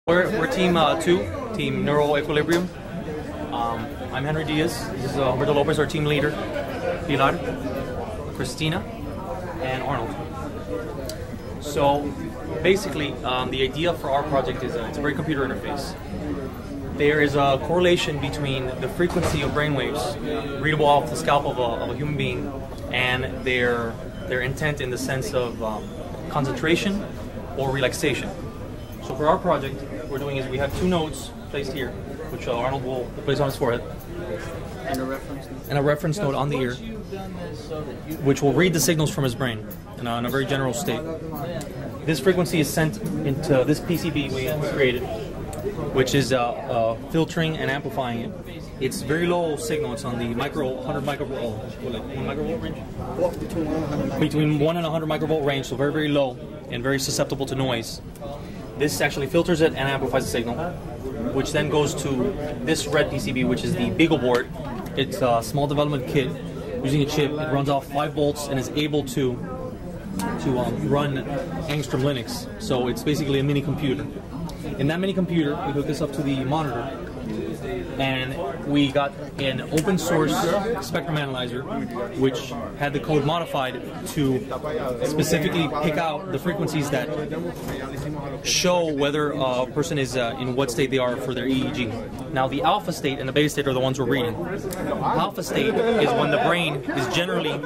We're team 2, team Neural Equilibrium. I'm Henry Diaz. This is Humberto Lopez, our team leader. Pilar, Christina, and Arnold. So basically, the idea for our project is it's a very computer interface. There is a correlation between the frequency of brainwaves readable off the scalp of a human being and their intent in the sense of concentration or relaxation. So for our project, what we're doing is we have 2 nodes placed here, which Arnold will place on his forehead, and a reference node on the ear, which will read the signals from his brain in a very general state. This frequency is sent into this PCB we created, which is filtering and amplifying it. It's very low signal. It's on the 100 microvolt, like 1 microvolt range? Between 1 and 100 microvolt range, so very, very low and very susceptible to noise. This actually filters it and amplifies the signal, which then goes to this red PCB, which is the Beagle board. It's a small development kit using a chip. It runs off 5 volts and is able to run Angstrom Linux. So it's basically a mini computer. In that mini computer, we hook this up to the monitor, and we got an open source spectrum analyzer, which had the code modified to specifically pick out the frequencies that show whether a person is in what state they are for their EEG. Now, the alpha state and the beta state are the ones we're reading. Alpha state is when the brain is generally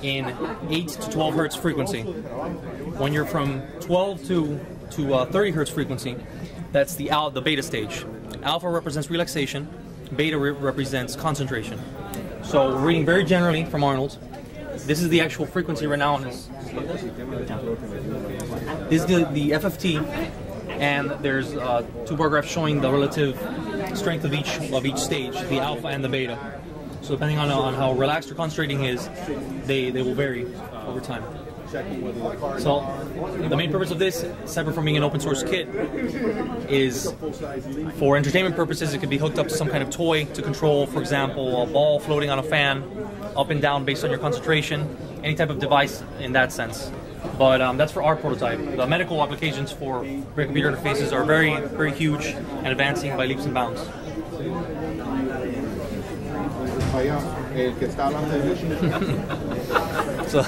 in 8 to 12 hertz frequency. When you're from 12 to 30 hertz frequency, that's the beta stage. Alpha represents relaxation, beta represents concentration. So we're reading very generally from Arnold. This is the actual frequency right now on this. This is the FFT, and there's 2 bar graphs showing the relative strength of each stage, the alpha and the beta. So depending on how relaxed or concentrating is, they will vary over time. So the main purpose of this, separate from being an open source kit, is for entertainment purposes. It could be hooked up to some kind of toy to control, for example, a ball floating on a fan, up and down based on your concentration, any type of device in that sense. But that's for our prototype. The medical applications for brain computer interfaces are very, very huge and advancing by leaps and bounds. So